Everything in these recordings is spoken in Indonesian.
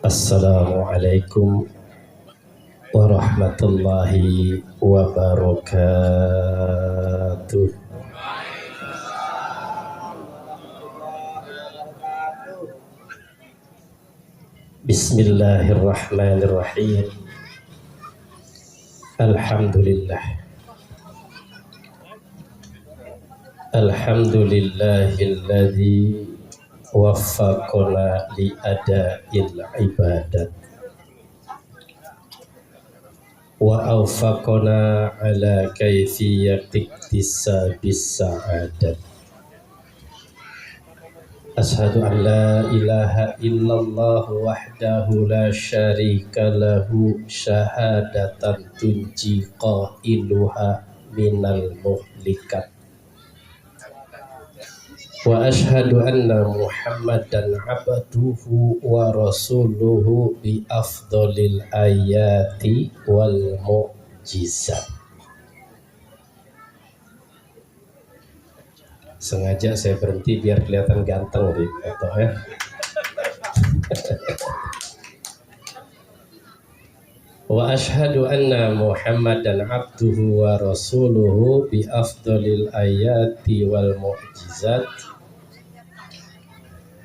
Assalamualaikum warahmatullahi wabarakatuh. Bismillahirrahmanirrahim. Alhamdulillah. Alhamdulillahilladzi waffaqana li ada'il ibadat wa awfaqana ala kayfiyati iktisabis sa'adat. Ashhadu an la ilaha illallah wahdahu la syarika lahu syahadatan tunji qailuha minal muhlikat. Wa ashhadu anna Muhammadan abduhu wa rasuluhu bi afdhalil ayati wal mu'jizat. Sengaja saya berhenti biar kelihatan ganteng di foto ya. Wa ashhadu anna Muhammadan abduhu wa rasuluhu bi afdhalil ayati wal mu'jizat.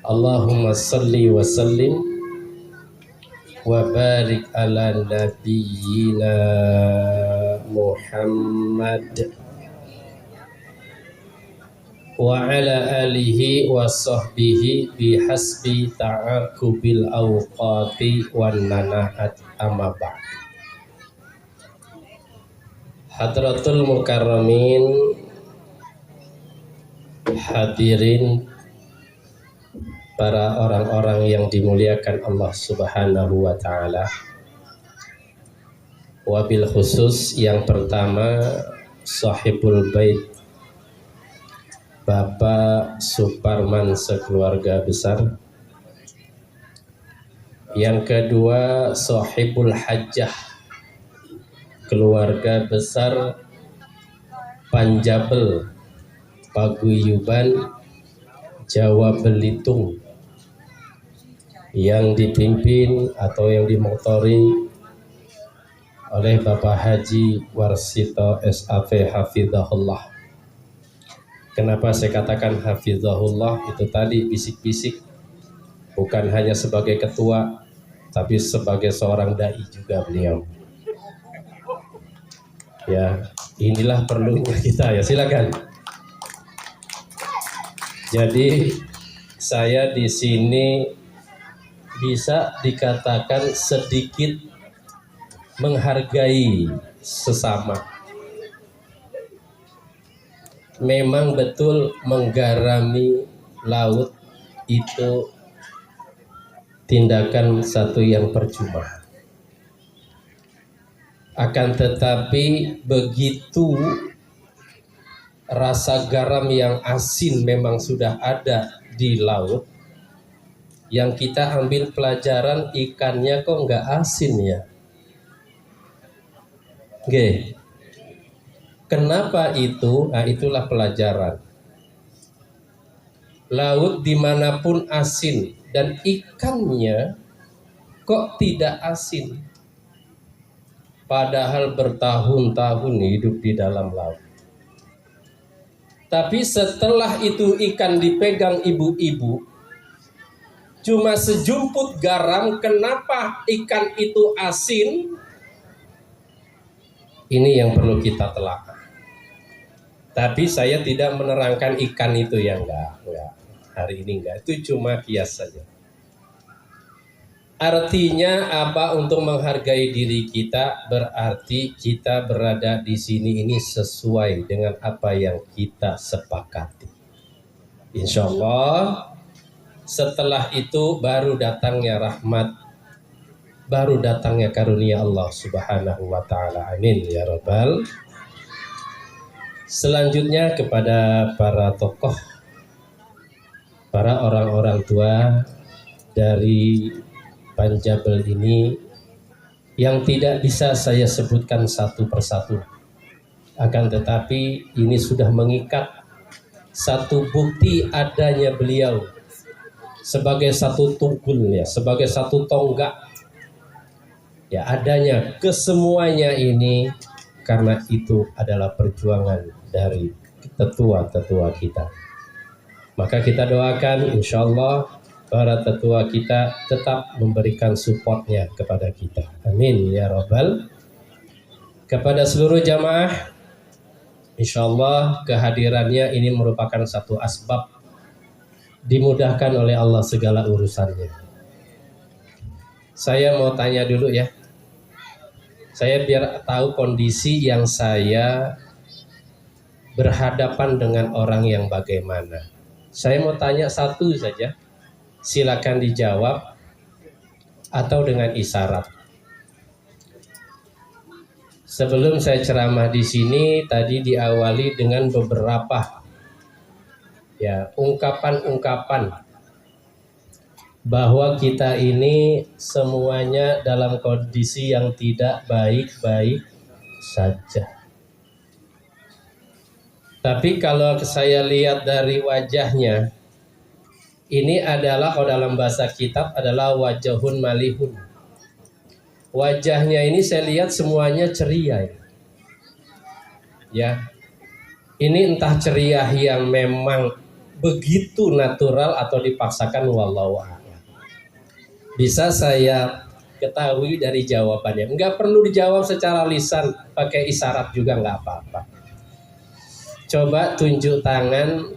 Allahumma salli wa sallim wa barik ala nabiyyina Muhammad wa ala alihi wa sahbihi bihasbi ta'akubil awqati wan nanaat amma ba'd. Hadratul mukarramin, hadirin para orang-orang yang dimuliakan Allah Subhanahu wa ta'ala. Wabil khusus yang pertama sahibul bait Bapak Suparman sekeluarga besar. Yang kedua sahibul hajjah, keluarga besar Panjabel Paguyuban Jawa Belitung, yang dipimpin atau yang dimotori oleh Bapak Haji Warsito SAV Hafizahullah. Kenapa saya katakan Hafizahullah? Itu tadi bisik-bisik, bukan hanya sebagai ketua, tapi sebagai seorang dai juga beliau. Ya, inilah perlunya kita ya, silakan. Jadi saya di sini bisa dikatakan sedikit menghargai sesama. Memang betul menggarami laut itu tindakan satu yang percuma. Akan tetapi begitu rasa garam yang asin memang sudah ada di laut, yang kita ambil pelajaran ikannya kok nggak asin ya. Oke. Kenapa itu? Nah, itulah pelajaran. Laut dimanapun asin dan ikannya kok tidak asin, padahal bertahun-tahun hidup di dalam laut. Tapi setelah itu ikan dipegang ibu-ibu, cuma sejumput garam, kenapa ikan itu asin? Ini yang perlu kita telah. Tapi saya tidak menerangkan ikan itu ya, enggak. Hari ini enggak, itu cuma kias saja. Artinya apa? Untuk menghargai diri kita berarti kita berada di sini ini sesuai dengan apa yang kita sepakati. Insya Allah setelah itu baru datangnya rahmat, baru datangnya karunia Allah Subhanahu wa ta'ala. Amin ya rabbal. Selanjutnya kepada para tokoh, para orang-orang tua dari Panjabel ini yang tidak bisa saya sebutkan satu persatu. Akan tetapi ini sudah mengikat satu bukti adanya beliau sebagai satu tunggul ya, sebagai satu tonggak ya, adanya kesemuanya ini karena itu adalah perjuangan dari tetua-tetua kita. Maka kita doakan insya Allah para tetua kita tetap memberikan supportnya kepada kita. Amin ya Rabbal. Kepada seluruh jamaah, insya Allah kehadirannya ini merupakan satu asbab dimudahkan oleh Allah segala urusannya. Saya mau tanya dulu ya. Saya biar tahu kondisi yang saya berhadapan dengan orang yang bagaimana. Saya mau tanya satu saja. Silakan dijawab atau dengan isyarat. Sebelum saya ceramah di sini tadi diawali dengan beberapa ya ungkapan-ungkapan bahwa kita ini semuanya dalam kondisi yang tidak baik-baik saja. Tapi kalau saya lihat dari wajahnya, ini adalah kalau dalam bahasa kitab adalah wajahun malihun. Wajahnya ini saya lihat semuanya ceria ya. Ini entah ceria yang memang begitu natural atau dipaksakan, wallahu a'lam. Bisa saya ketahui dari jawabannya. Enggak perlu dijawab secara lisan, pakai isyarat juga nggak apa-apa. Coba tunjuk tangan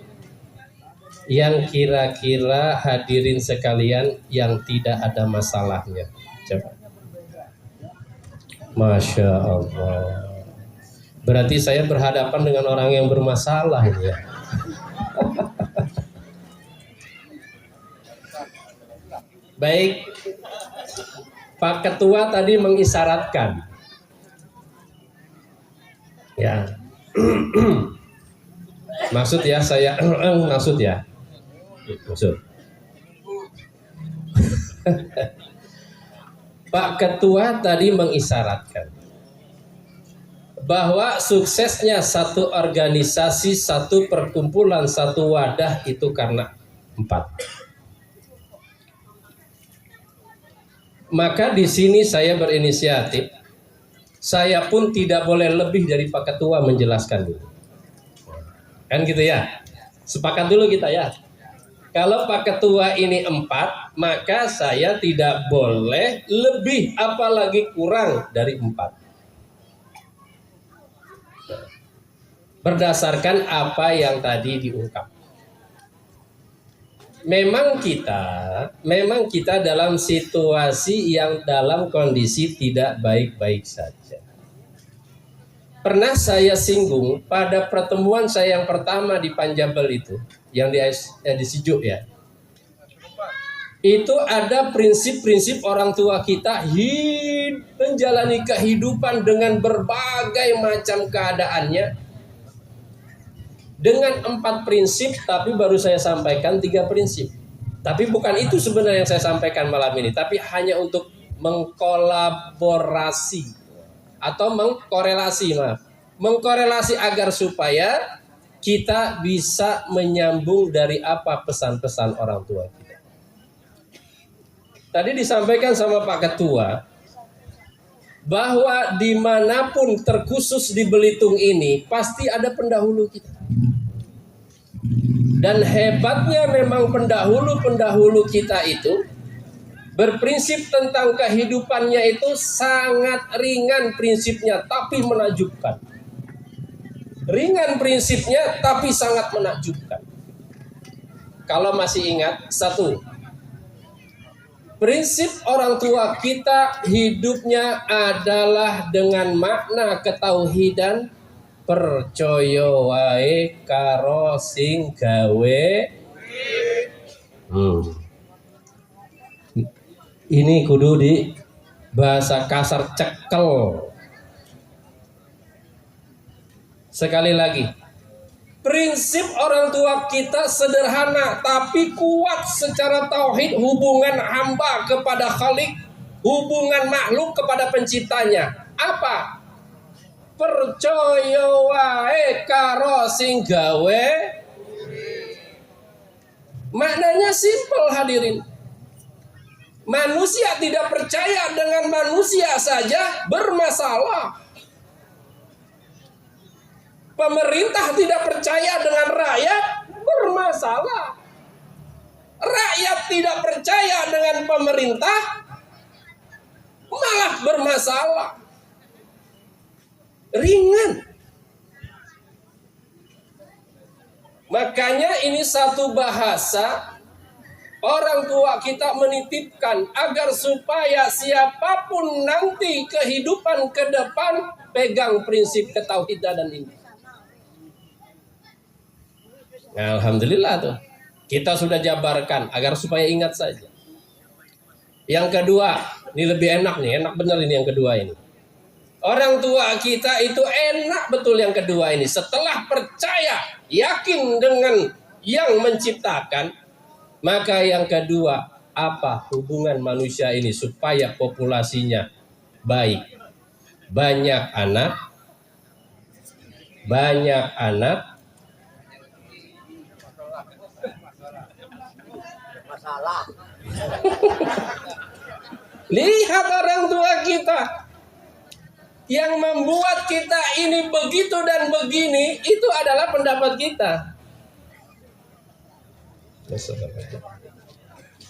yang kira-kira hadirin sekalian yang tidak ada masalahnya. Coba. Masya Allah. Berarti saya berhadapan dengan orang yang bermasalah ini ya. Baik, Pak Ketua tadi mengisyaratkan. Ya. Maksud ya saya maksud ya. Maksud. Pak Ketua tadi mengisyaratkan bahwa suksesnya satu organisasi, satu perkumpulan, satu wadah itu karena 4. Maka di sini saya berinisiatif, saya pun tidak boleh lebih dari Pak Ketua menjelaskan dulu. Kan gitu ya? Sepakat dulu kita ya. Kalau Pak Ketua ini 4, maka saya tidak boleh lebih apalagi kurang dari 4. Berdasarkan apa yang tadi diungkap. Memang kita dalam situasi yang dalam kondisi tidak baik-baik saja. Pernah saya singgung pada pertemuan saya yang pertama di Panjabel itu, yang di Sijuk ya. Itu ada prinsip-prinsip orang tua kita menjalani kehidupan dengan berbagai macam keadaannya. Dengan 4 prinsip, tapi baru saya sampaikan 3 prinsip. Tapi bukan itu sebenarnya yang saya sampaikan malam ini, tapi hanya untuk mengkolaborasi atau mengkorelasi agar supaya kita bisa menyambung dari apa pesan-pesan orang tua kita. Tadi disampaikan sama Pak Ketua bahwa dimanapun terkhusus di Belitung ini pasti ada pendahulu kita. Dan hebatnya memang pendahulu-pendahulu kita itu berprinsip tentang kehidupannya itu sangat ringan prinsipnya, tapi menakjubkan. Ringan prinsipnya, tapi sangat menakjubkan. Kalau masih ingat, 1. Prinsip orang tua kita hidupnya adalah dengan makna ketauhidan, percaya wae karo sing gawe. Ini kudu di bahasa kasar cekel. Sekali lagi, prinsip orang tua kita sederhana tapi kuat secara tauhid, hubungan hamba kepada Khalik, hubungan makhluk kepada penciptanya. Apa? Percaya wae karo sing gawe. Maknanya simpel hadirin. Manusia tidak percaya dengan manusia saja bermasalah. Pemerintah tidak percaya dengan rakyat bermasalah. Rakyat tidak percaya dengan pemerintah malah bermasalah. Ringan. Makanya ini satu bahasa orang tua kita menitipkan agar supaya siapapun nanti kehidupan ke depan pegang prinsip ketauhidan ini. Nah, alhamdulillah tuh. Kita sudah jabarkan agar supaya ingat saja. Yang kedua, ini lebih enak nih, enak benar ini yang kedua ini. Orang tua kita itu enak betul yang kedua ini. Setelah percaya, yakin dengan yang menciptakan, maka yang kedua, apa hubungan manusia ini supaya populasinya baik. Banyak anak, lihat orang tua kita yang membuat kita ini begitu dan begini, itu adalah pendapat kita.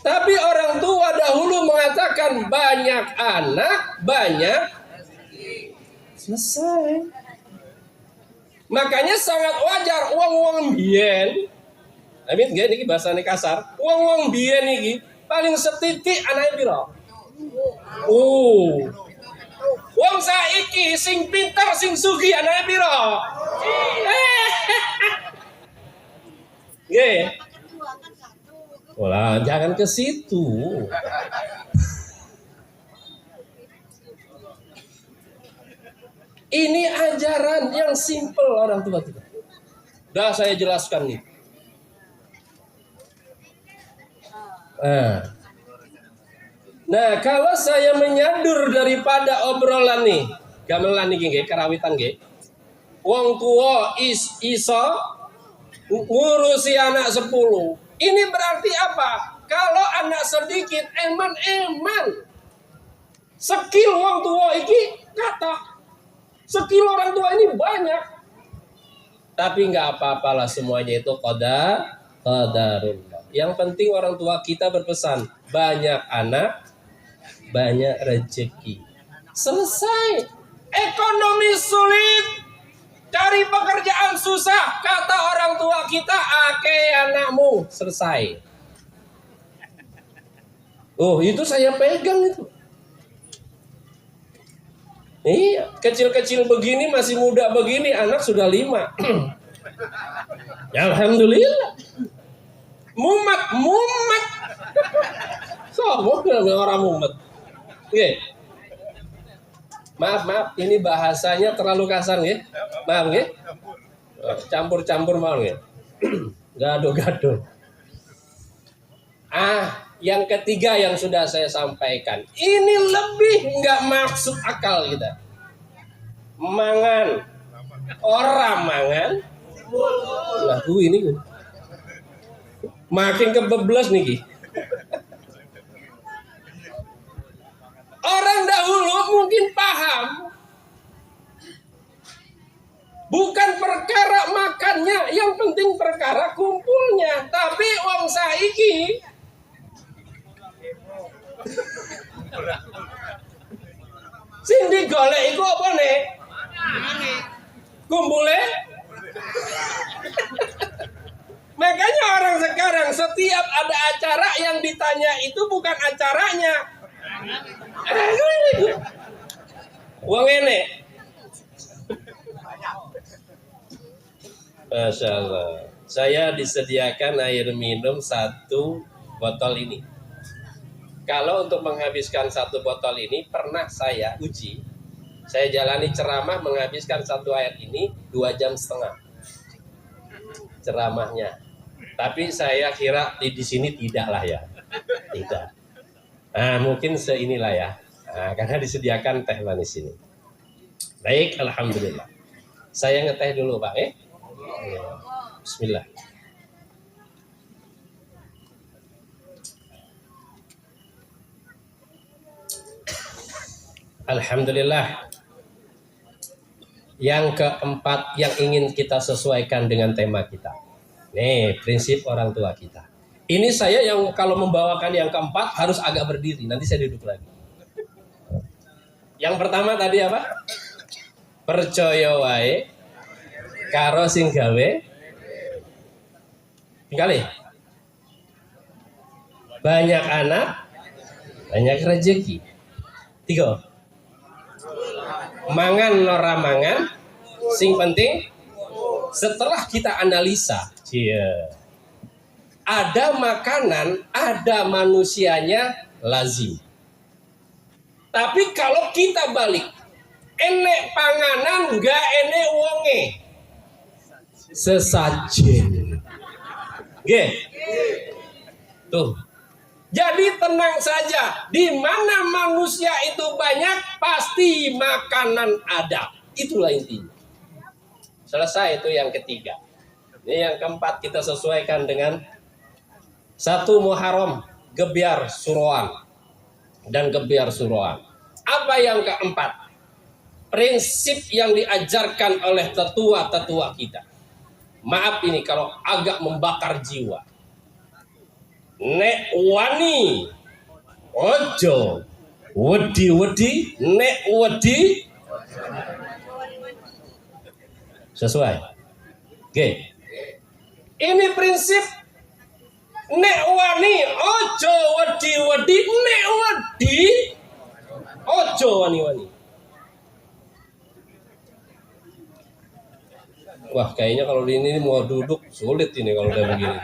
Tapi orang tua dahulu mengatakan banyak anak, banyak selesai. Makanya sangat wajar uang-uang bien. Amin, gak ini bahasanya kasar. Uang-uang bien ini paling setitik anak piro. Wong saiki sing pinter sing sugih anake piro? Nggih. Wala, jangan ke situ. Ini ajaran yang simpel orang tua kita. Dah saya jelaskan nih. Nah, kalau saya menyandur daripada obrolan nih, gamelan nih nggih, karawitan nggih. Wong tua iso ngurusi anak 10. Ini berarti apa? Kalau anak sedikit eman-eman. Skill wong tua iki kata. Skill orang tua ini banyak. Tapi nggak apa-apalah semuanya itu qadarullah. Yang penting orang tua kita berpesan, banyak anak, banyak rezeki. Selesai. Ekonomi sulit, cari pekerjaan susah. Kata orang tua kita, ake anakmu. Selesai. Oh, itu saya pegang itu. Iya, kecil-kecil begini, masih muda begini, anak sudah 5. Alhamdulillah. Mumet. Sombong orang mumet. Oke. Maaf, ini bahasanya terlalu kasar nggih. Maaf nggih. Campur-campur mau nggih. Gado-gado. Yang ketiga yang sudah saya sampaikan. Ini lebih nggak maksud akal kita. Mangan. Orang mangan. Lah ini. Makin kebeblas nih. Orang dahulu mungkin paham. Bukan perkara makannya, yang penting perkara kumpulnya. Tapi wong saiki sing digolek iku apa nih? Kumpule. Makanya orang sekarang setiap ada acara yang ditanya itu bukan acaranya. Uang ini. Masya Allah. Saya disediakan air minum 1 botol ini. Kalau untuk menghabiskan 1 botol ini pernah saya uji. Saya jalani ceramah menghabiskan 1 air ini 2,5 jam ceramahnya. Tapi saya kira di sini tidaklah ya. Tidak. Mungkin seinilah ya. Karena disediakan teh manis ini. Baik, alhamdulillah. Saya ngeteh dulu, Pak. Bismillah. Alhamdulillah. Yang keempat yang ingin kita sesuaikan dengan tema kita. Nih, prinsip orang tua kita. Ini saya yang kalau membawakan yang keempat harus agak berdiri. Nanti saya duduk lagi. Yang pertama tadi apa? Percaya wae karo sing gawe kali. Banyak anak, banyak rezeki. 3. Mangan ora mangan, sing penting setelah kita analisa, ada makanan, ada manusianya lazim. Tapi kalau kita balik, enek panganan enggak enek wonge, sesajen. Oke. Tuh. Jadi tenang saja, di mana manusia itu banyak, pasti makanan ada. Itulah intinya. Selesai itu yang ketiga. Ini yang keempat kita sesuaikan dengan 1 Muharram, Gebyar Suroan dan Gebyar Suroan. Apa yang keempat? Prinsip yang diajarkan oleh tetua-tetua kita. Maaf ini kalau agak membakar jiwa. Nek wani ojo wedi-wedi, nek wedi sesuai. Oke. Ini prinsip nek wani ojo wedi-wedi, nek wedi ojo wani-wani. Wah, kayaknya kalau ini mau duduk sulit ini kalau udah begini.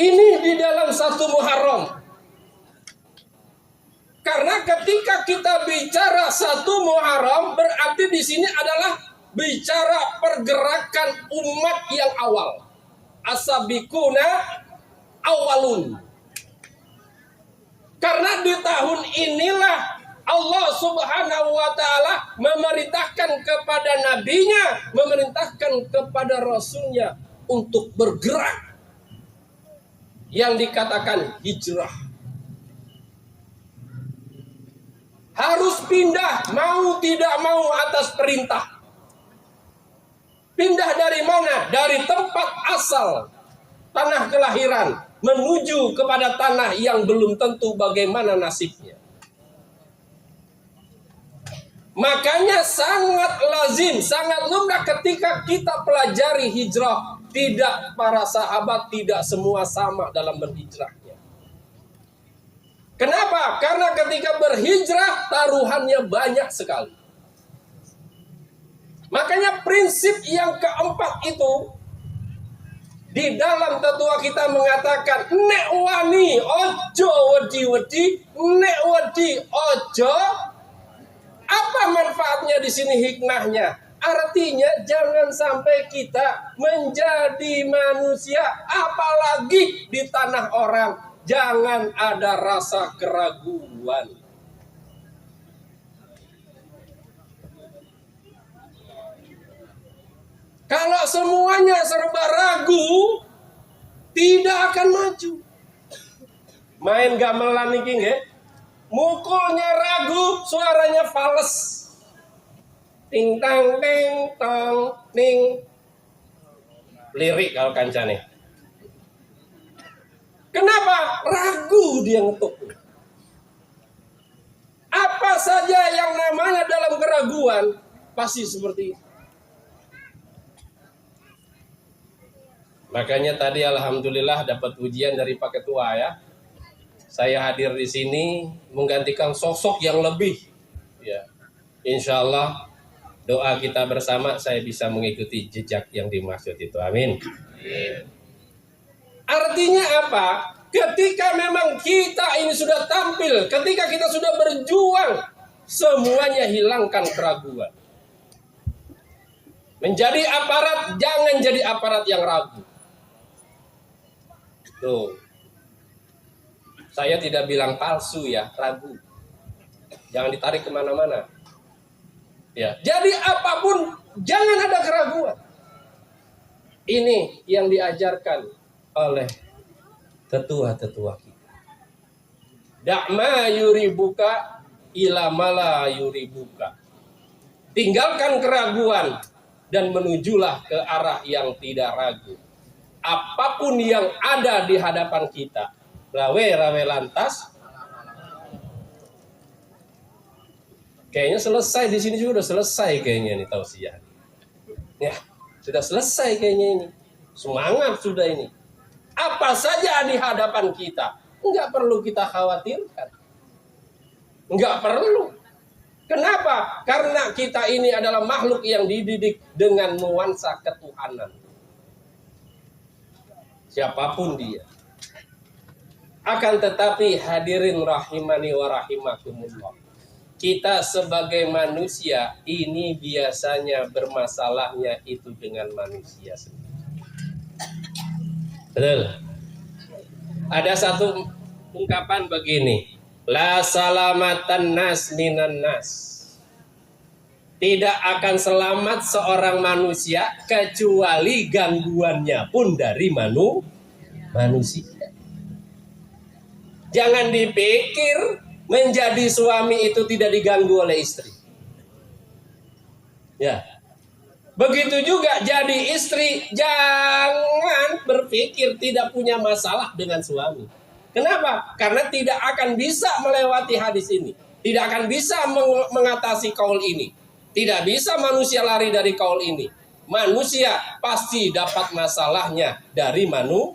Ini di dalam 1 Muharram. Karena ketika kita bicara 1 Muharram, berarti di sini adalah bicara pergerakan umat yang awal. As-sabiquna awalun. Karena di tahun inilah Allah Subhanahu wa Ta'ala memerintahkan kepada nabinya, memerintahkan kepada rasulnya untuk bergerak. Yang dikatakan hijrah. Harus pindah, mau tidak mau atas perintah. Pindah dari mana? Dari tempat asal, tanah kelahiran, menuju kepada tanah yang belum tentu bagaimana nasibnya. Makanya sangat lazim, sangat lumrah ketika kita pelajari hijrah. Tidak, para sahabat tidak semua sama dalam berhijrahnya. Kenapa? Karena ketika berhijrah taruhannya banyak sekali. Makanya prinsip yang keempat itu di dalam tetua kita mengatakan nek wani ojo wedi-wedi, nek wedi ojo. Apa manfaatnya di sini, hikmahnya? Artinya jangan sampai kita menjadi manusia, apalagi di tanah orang. Jangan ada rasa keraguan. Kalau semuanya serba ragu, tidak akan maju. Main gamelan iki nggih. Mukulnya ragu, suaranya fales. Ting tang ting tong ting. Lirik kalau kancane. Kenapa? Ragu dia ngetuk. Apa saja yang namanya dalam keraguan pasti seperti itu. Makanya tadi alhamdulillah dapat ujian dari Pak Ketua ya. Saya hadir di sini menggantikan sosok yang lebih. Ya. Insya Allah doa kita bersama saya bisa mengikuti jejak yang dimaksud itu. Amin. Artinya apa? Ketika memang kita ini sudah tampil, ketika kita sudah berjuang, semuanya hilangkan keraguan. Menjadi aparat, jangan jadi aparat yang ragu. Tuh. Saya tidak bilang palsu ya, ragu. Jangan ditarik kemana-mana. Ya, jadi apapun jangan ada keraguan. Ini yang diajarkan oleh tetua-tetua kita. Da'ma yuribuka ila mala yuribuka. Tinggalkan keraguan dan menujulah ke arah yang tidak ragu. Apapun yang ada di hadapan kita, rawe lantas. Kayaknya selesai di sini juga udah selesai kayaknya nih tausiah. Ya, sudah selesai kayaknya ini. Semangat sudah ini. Apa saja di hadapan kita, enggak perlu kita khawatirkan. Enggak perlu. Kenapa? Karena kita ini adalah makhluk yang dididik dengan nuansa ketuhanan. Siapapun dia. Akan tetapi hadirin rahimani wa rahimakumullah. Kita sebagai manusia ini biasanya bermasalahnya itu dengan manusia sendiri. Betul. Ada satu ungkapan begini. La salamatan nas minan nas. Tidak akan selamat seorang manusia kecuali gangguannya pun dari manusia. Jangan dipikir menjadi suami itu tidak diganggu oleh istri. Ya. Begitu juga jadi istri, jangan berpikir tidak punya masalah dengan suami. Kenapa? Karena tidak akan bisa melewati hadis ini. Tidak akan bisa mengatasi kaul ini. Tidak bisa manusia lari dari kaul ini. Manusia pasti dapat masalahnya dari manusia.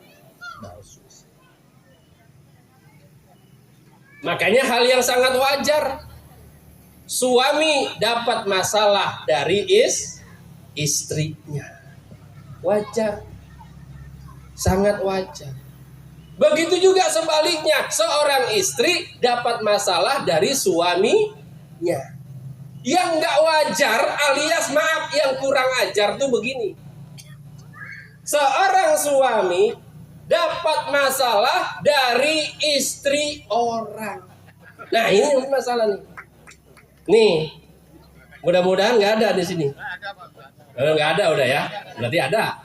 Makanya hal yang sangat wajar. Suami dapat masalah dari istrinya. Wajar. Sangat wajar. Begitu juga sebaliknya, seorang istri dapat masalah dari suaminya. Yang nggak wajar alias maaf yang kurang ajar tuh begini. Seorang suami dapat masalah dari istri orang. Nah ini masalah nih. Nih, mudah-mudahan nggak ada di sini. Nggak ada udah ya, berarti ada.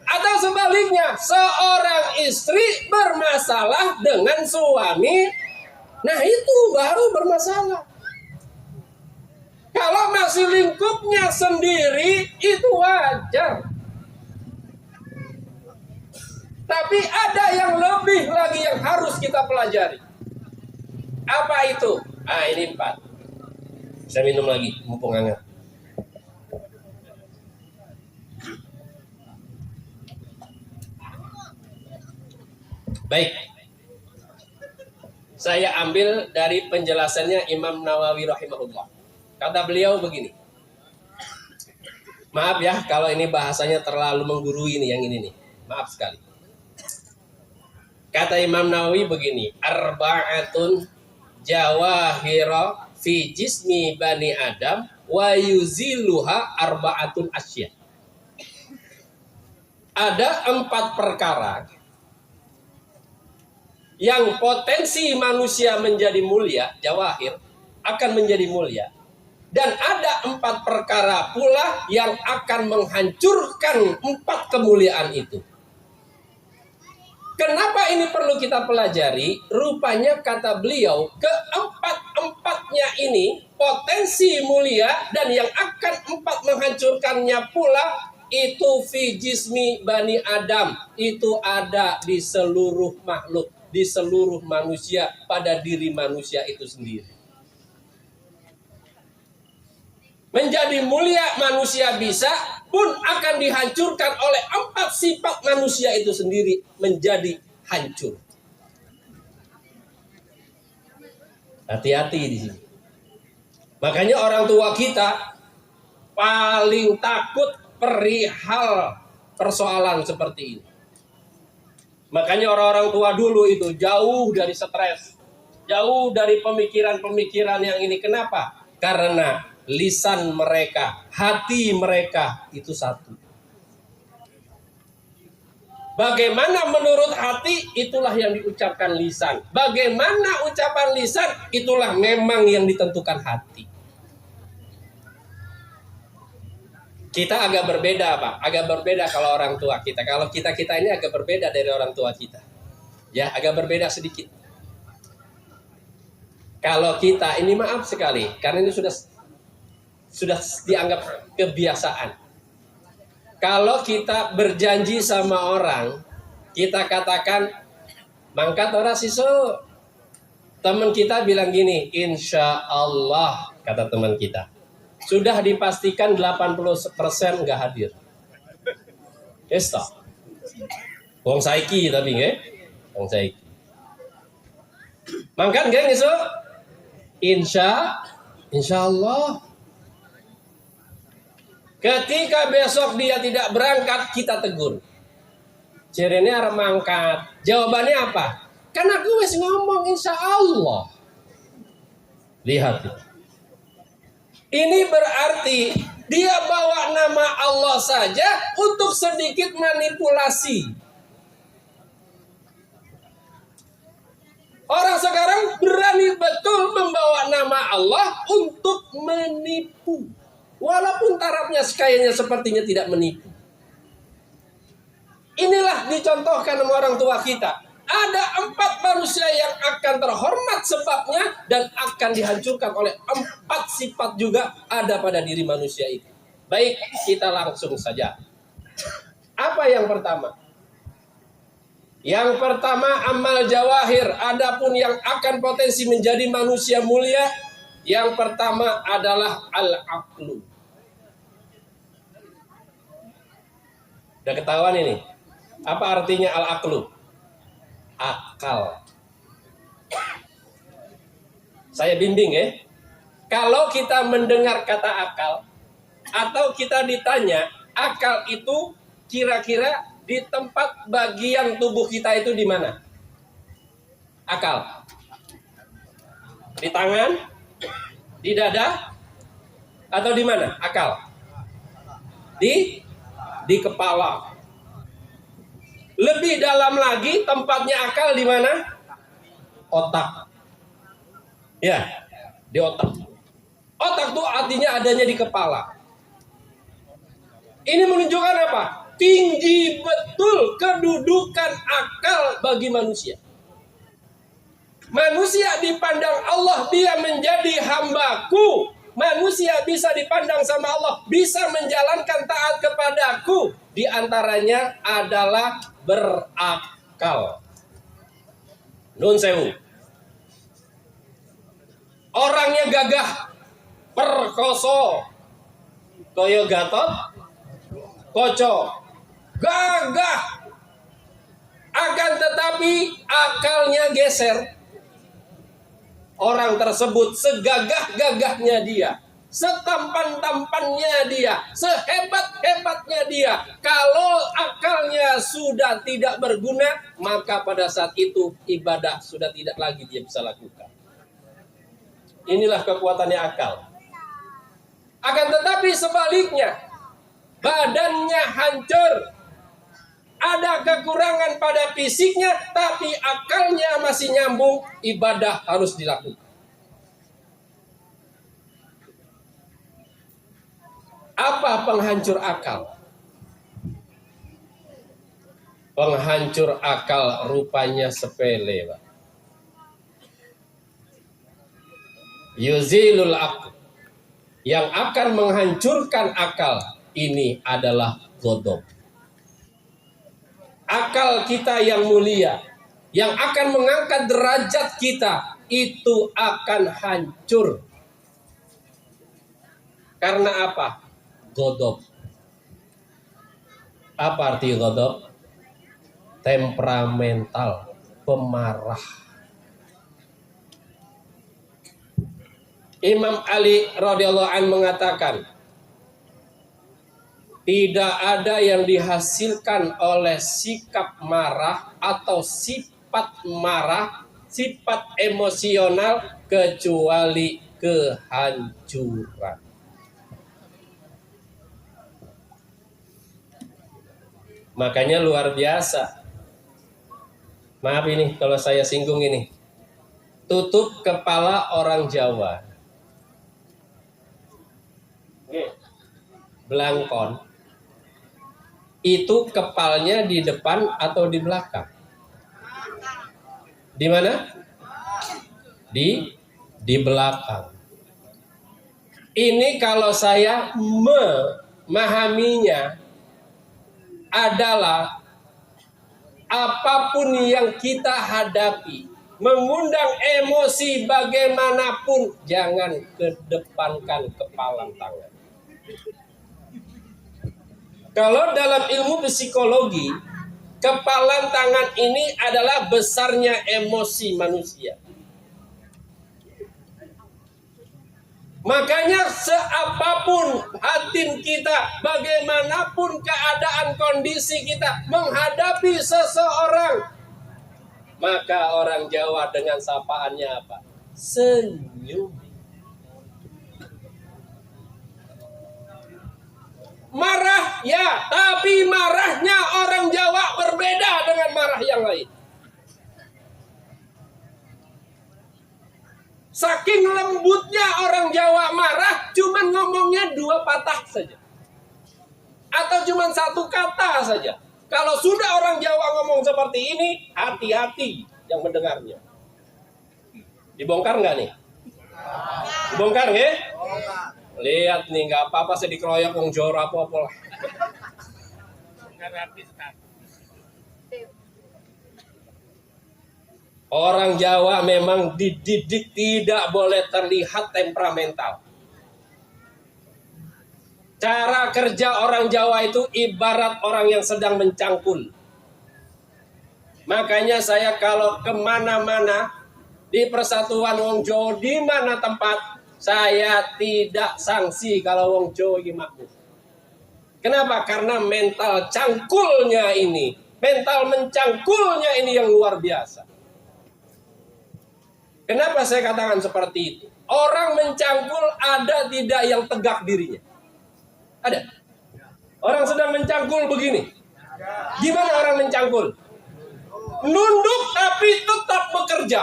Atau sebaliknya, seorang istri bermasalah dengan suami, nah itu baru bermasalah. Kalau masih lingkupnya sendiri, itu wajar. Tapi ada yang lebih lagi yang harus kita pelajari. Apa itu? Ah ini 4. Saya minum lagi, mumpung hangat. Baik, saya ambil dari penjelasannya Imam Nawawi rahimahullah. Kata beliau begini. Maaf ya kalau ini bahasanya terlalu menggurui nih yang ini nih. Maaf sekali. Kata Imam Nawawi begini. Arba'atun jawahira fi jismi bani Adam wa yuziluha arba'atun asya. Ada 4 perkara yang potensi manusia menjadi mulia, jawahir, akan menjadi mulia. Dan ada 4 perkara pula yang akan menghancurkan 4 kemuliaan itu. Kenapa ini perlu kita pelajari? Rupanya kata beliau, keempat-empatnya ini potensi mulia dan yang akan 4 menghancurkannya pula itu fi jismi bani Adam. Itu ada di seluruh makhluk, di seluruh manusia, pada diri manusia itu sendiri. Menjadi mulia manusia bisa, pun akan dihancurkan oleh 4 sifat manusia itu sendiri menjadi hancur. Hati-hati di sini. Makanya orang tua kita paling takut perihal persoalan seperti ini. Makanya orang-orang tua dulu itu jauh dari stres, jauh dari pemikiran-pemikiran yang ini. Kenapa? Karena lisan mereka, hati mereka itu satu. Bagaimana menurut hati, itulah yang diucapkan lisan. Bagaimana ucapan lisan, itulah memang yang ditentukan hati. Kita agak berbeda, Pak. Agak berbeda kalau orang tua kita. Kalau kita ini agak berbeda dari orang tua kita. Ya, agak berbeda sedikit. Kalau kita ini maaf sekali, karena ini sudah dianggap kebiasaan. Kalau kita berjanji sama orang, kita katakan mangkat ora siso. Teman kita bilang gini, insya Allah, kata teman kita. Sudah dipastikan 80% nggak hadir. Esta. Wong saiki tapi nggih. Wong saiki. Mangkat nggih iso? Insya Allah. Ketika besok dia tidak berangkat, kita tegur. Cerene arep mangkat. Jawabannya apa? Kan aku wis ngomong insya Allah. Lihat itu. Ini berarti dia bawa nama Allah saja untuk sedikit manipulasi. Orang sekarang berani betul membawa nama Allah untuk menipu. Walaupun tarafnya kayaknya sepertinya tidak menipu. Inilah dicontohkan sama orang tua kita. Ada 4 manusia yang akan terhormat sebabnya dan akan dihancurkan oleh 4 sifat juga ada pada diri manusia itu. Baik, kita langsung saja. Apa yang pertama? Yang pertama amal jawahir. Adapun yang akan potensi menjadi manusia mulia, yang pertama adalah al-aqlu. Udah ketahuan ini? Apa artinya al-aqlu? Akal. Saya bimbing ya. Kalau kita mendengar kata akal atau kita ditanya akal itu kira-kira di tempat bagian tubuh kita itu di mana? Akal. Di tangan? Di dada? Atau di mana? Akal. Di kepala. Lebih dalam lagi tempatnya akal di mana? Otak. Ya, di otak. Otak itu artinya adanya di kepala. Ini menunjukkan apa? Tinggi betul kedudukan akal bagi manusia. Manusia dipandang Allah, dia menjadi hambaku. Manusia bisa dipandang sama Allah, bisa menjalankan taat kepadaku. Di antaranya adalah berakal. Nun sewu. Orangnya gagah, perkoso, koyo Gatot, Koco, gagah. Akan tetapi akalnya geser. Orang tersebut segagah-gagahnya dia, setampan-tampannya dia, sehebat-hebatnya dia. Kalau akalnya sudah tidak berguna, maka pada saat itu ibadah sudah tidak lagi dia bisa lakukan. Inilah kekuatannya akal. Akan tetapi sebaliknya, badannya hancur, ada kekurangan pada fisiknya, tapi akalnya masih nyambung, ibadah harus dilakukan. Apa penghancur akal? Penghancur akal rupanya sepele, Pak. Yuzilul aql. Yang akan menghancurkan akal ini adalah ghadab. Akal kita yang mulia, yang akan mengangkat derajat kita, itu akan hancur. Karena apa? Ghadab. Apa arti ghadab? Temperamental, pemarah. Imam Ali radhiyallahu anhu mengatakan, tidak ada yang dihasilkan oleh sikap marah atau sifat marah, sifat emosional kecuali kehancuran. Makanya luar biasa. Maaf ini kalau saya singgung ini. Tutup kepala orang Jawa. Belangkon. Itu kepalnya di depan atau di belakang? Di mana? Di belakang. Ini kalau saya memahaminya adalah apapun yang kita hadapi, mengundang emosi bagaimanapun, jangan kedepankan kepala tangan. Kalau dalam ilmu psikologi, kepalan tangan ini adalah besarnya emosi manusia. Makanya seapapun hati kita, bagaimanapun keadaan kondisi kita menghadapi seseorang, maka orang Jawa dengan sapaannya apa? Senyum. Marah ya, tapi marahnya orang Jawa berbeda dengan marah yang lain. Saking lembutnya orang Jawa marah, cuman ngomongnya 2 patah saja. Atau cuman 1 kata saja. Kalau sudah orang Jawa ngomong seperti ini, hati-hati yang mendengarnya. Dibongkar nggak nih? Dibongkar nggak? Lihat nih, nggak apa-apa saya dikeroyok wong Jawa apa-apa lah. Orang Jawa memang dididik tidak boleh terlihat temperamental. Cara kerja orang Jawa itu ibarat orang yang sedang mencangkul. Makanya saya kalau kemana-mana di persatuan wong Jawa di mana tempat, saya tidak sanksi kalau wong Jawa gimana. Kenapa? Karena mental cangkulnya ini, mental mencangkulnya ini yang luar biasa. Kenapa saya katakan seperti itu? Orang mencangkul ada tidak yang tegak dirinya? Ada. Orang sedang mencangkul begini. Gimana orang mencangkul? Nunduk tapi tetap bekerja.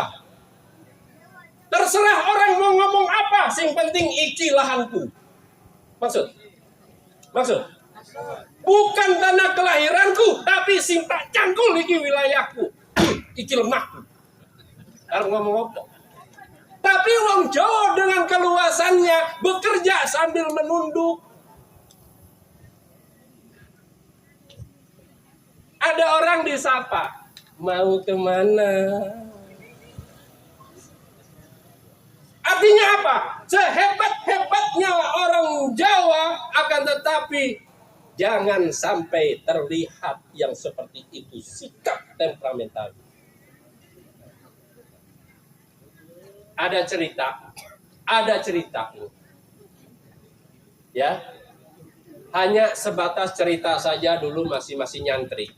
Terserah orang mau ngomong apa, sing penting iki lahanku. Maksud? Bukan tanah kelahiranku, tapi sing tak cangkul iki wilayahku. Iki lemahku. Harus ngomong apa? Tapi wong Jawa dengan keluasannya bekerja sambil menunduk. Ada orang disapa, mau kemana? Artinya apa? Sehebat-hebatnya orang Jawa, akan tetapi jangan sampai terlihat yang seperti itu, sikap temperamental. Ada cerita, ya, hanya sebatas cerita saja dulu masih nyantri.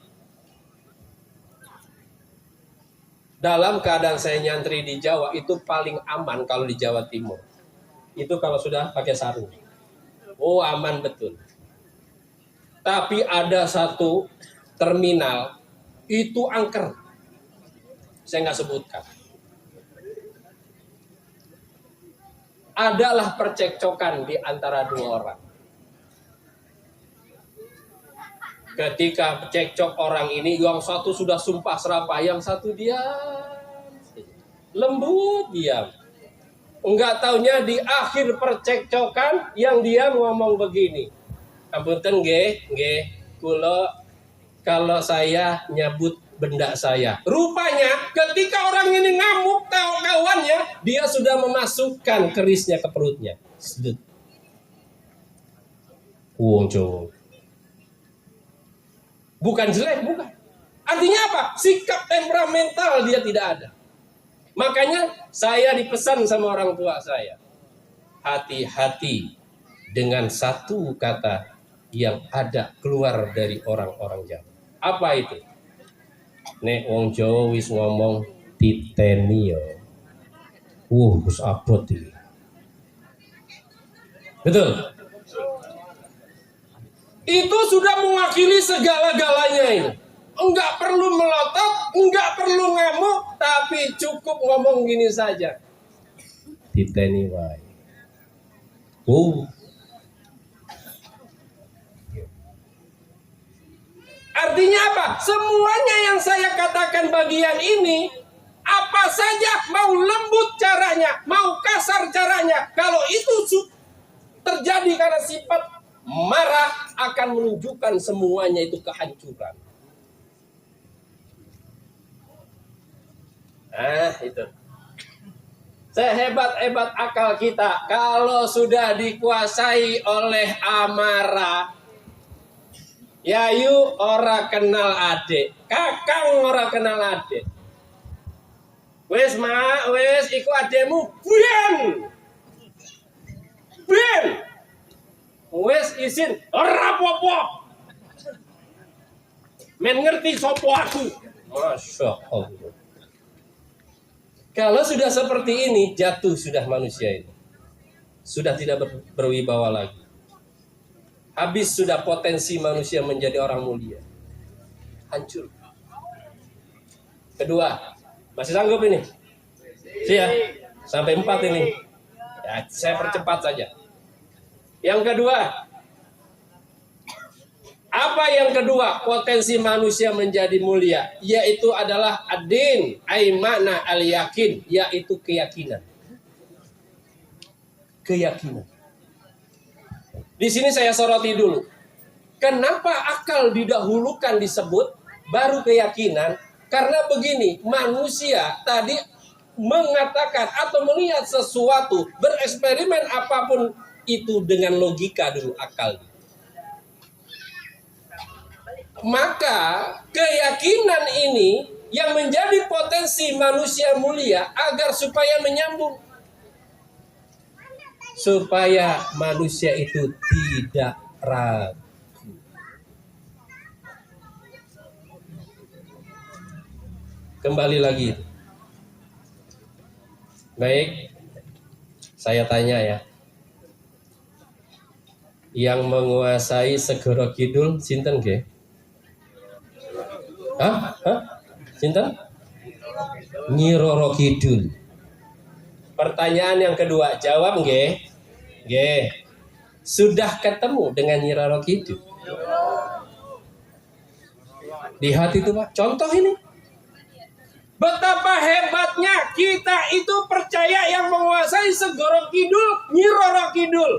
Dalam keadaan saya nyantri di Jawa itu paling aman kalau di Jawa Timur. Itu kalau sudah pakai sarung. Oh, aman betul. Tapi ada satu terminal itu angker. Saya nggak sebutkan. Adalah percekcokan di antara 2 orang. Ketika cekcok orang ini, yang satu sudah sumpah serapah, yang satu diam, lembut diam. Enggak taunya di akhir percekcokan yang dia ngomong begini. Ampunten nggih, kula kalau saya nyabut benda saya. Rupanya ketika orang ini ngamuk kawannya, dia sudah memasukkan kerisnya ke perutnya. Sedut. Wong Jawa. Bukan jelek, bukan. Artinya apa? Sikap temperamental dia tidak ada. Makanya saya dipesan sama orang tua saya. Hati-hati dengan satu kata yang ada keluar dari orang-orang Jawa. Apa itu? Nek wong Jawa wis ngomong titeni yo. Wis abot iki. Betul? Itu sudah mewakili segala-galanya ini. Enggak perlu melotot, enggak perlu ngamuk, tapi cukup ngomong gini saja. Titeni wae. Artinya apa? Semuanya yang saya katakan bagian ini, apa saja, mau lembut caranya, mau kasar caranya, kalau itu terjadi karena sifat marah, akan menunjukkan semuanya itu kehancuran. Itu. Sehebat-hebat akal kita, kalau sudah dikuasai oleh amarah, yayu ora kenal adik, kakang ora kenal adik. Wes iku ademu ben. Wes izin ora apa-apa. Men ngerti sopo aku. Masya Allah. Kalau sudah seperti ini, jatuh sudah manusia ini. Sudah tidak berwibawa lagi. Habis sudah potensi manusia menjadi orang mulia. Hancur. Kedua, masih sanggup ini? Siap. Sampai 4 ini. Ya, saya percepat saja. Yang kedua, apa yang kedua potensi manusia menjadi mulia? Yaitu adalah ad-din, ay makna al-yakin, yaitu keyakinan. Keyakinan. Di sini saya soroti dulu. Kenapa akal didahulukan disebut, baru keyakinan? Karena begini, manusia tadi mengatakan atau melihat sesuatu, bereksperimen apapun itu dengan logika dulu, akal. Maka keyakinan ini yang menjadi potensi manusia mulia agar supaya menyambung. Supaya manusia itu tidak ragu. Kembali lagi. Baik, saya tanya ya. Yang menguasai Segoro Kidul sinten nggih? Hah? Sinten? Nyi Roro Kidul. Pertanyaan yang kedua, jawab nggih? Nggih. Sudah ketemu dengan Nyi Roro Kidul? Lihat itu Pak, contoh ini. Betapa hebatnya kita itu percaya yang menguasai Segoro Kidul, Nyi Roro Kidul.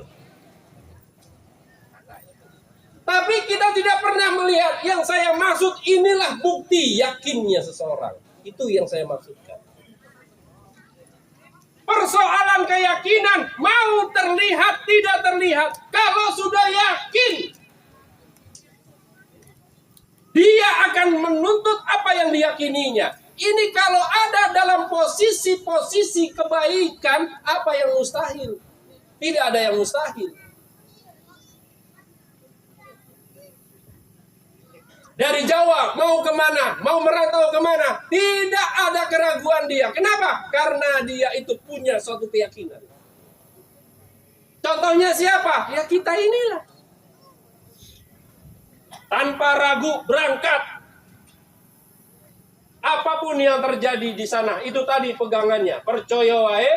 Tapi kita tidak pernah melihat. Yang saya maksud inilah bukti yakinnya seseorang. Itu yang saya maksudkan. Persoalan keyakinan, mau terlihat tidak terlihat. Kalau sudah yakin, dia akan menuntut apa yang diyakininya. Ini kalau ada dalam posisi-posisi kebaikan, apa yang mustahil? Tidak ada yang mustahil. Dari Jawa mau kemana, mau merantau kemana, tidak ada keraguan dia. Kenapa? Karena dia itu punya suatu keyakinan. Contohnya siapa? Ya kita inilah. Tanpa ragu berangkat. Apapun yang terjadi di sana, itu tadi pegangannya. Percaya wae.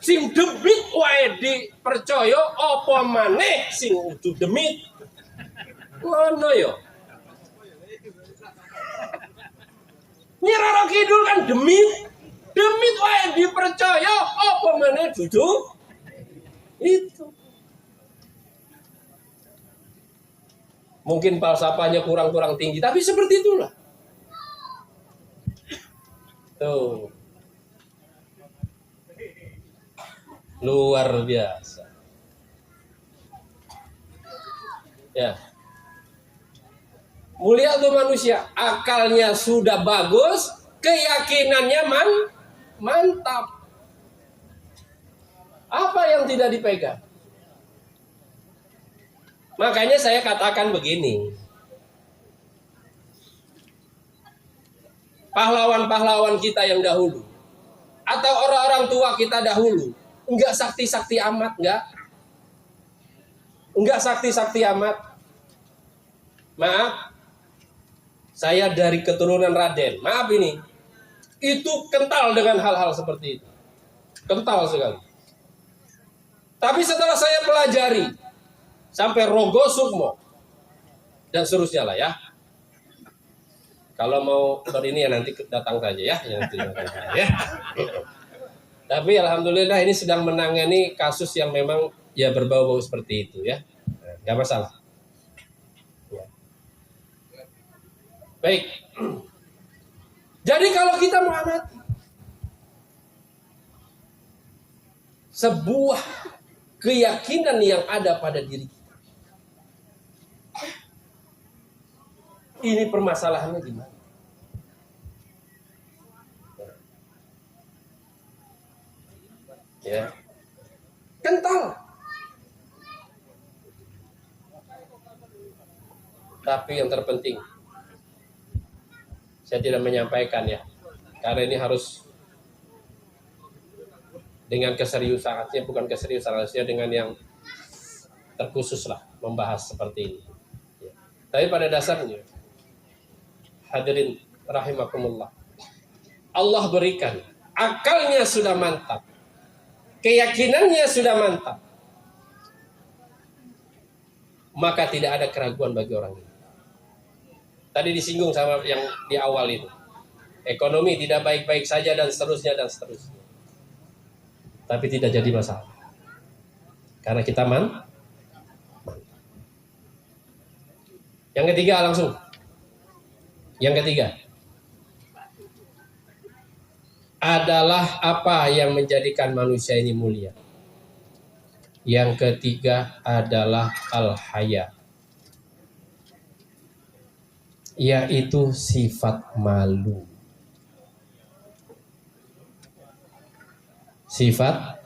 Sing demit wae dipercaya, apa maneh sing udu demit. Ngono yo. Nyi Roro Kidul kan demit wae dipercaya, apa meneh dudu itu. Mungkin falsafahnya kurang tinggi, tapi seperti itulah. Tuh. Luar biasa. Ya. Mulia tuh manusia, akalnya sudah bagus, keyakinannya mantap. Apa yang tidak dipegang? Makanya saya katakan begini. Pahlawan-pahlawan kita yang dahulu, atau orang-orang tua kita dahulu, enggak sakti-sakti amat, enggak sakti-sakti amat. Maaf, saya dari keturunan Raden. Maaf ini. Itu kental dengan hal-hal seperti itu. Kental sekali. Tapi setelah saya pelajari sampai Rogo Sukmo dan seterusnya lah ya. Kalau mau ini ya nanti datang saja ya, ya. Tapi alhamdulillah ini sedang menangani kasus yang memang ya berbau-bau seperti itu ya, nggak masalah. Ya. Baik. Jadi kalau kita mengamati sebuah keyakinan yang ada pada diri kita, ini permasalahannya gimana? Ya, kental. Tapi yang terpenting, saya tidak menyampaikan ya, karena ini harus dengan keseriusan, artinya bukan keseriusan, harusnya dengan yang terkhusus lah membahas seperti ini. Ya. Tapi pada dasarnya, hadirin rahimakumullah, Allah berikan, akalnya sudah mantap, keyakinannya sudah mantap, maka tidak ada keraguan bagi orang ini. Tadi disinggung sama yang di awal itu, ekonomi tidak baik-baik saja dan seterusnya dan seterusnya. Tapi tidak jadi masalah, karena kita mantap. Yang ketiga langsung. Yang ketiga adalah apa yang menjadikan manusia ini mulia. Yang ketiga adalah al-haya, yaitu sifat malu. Sifat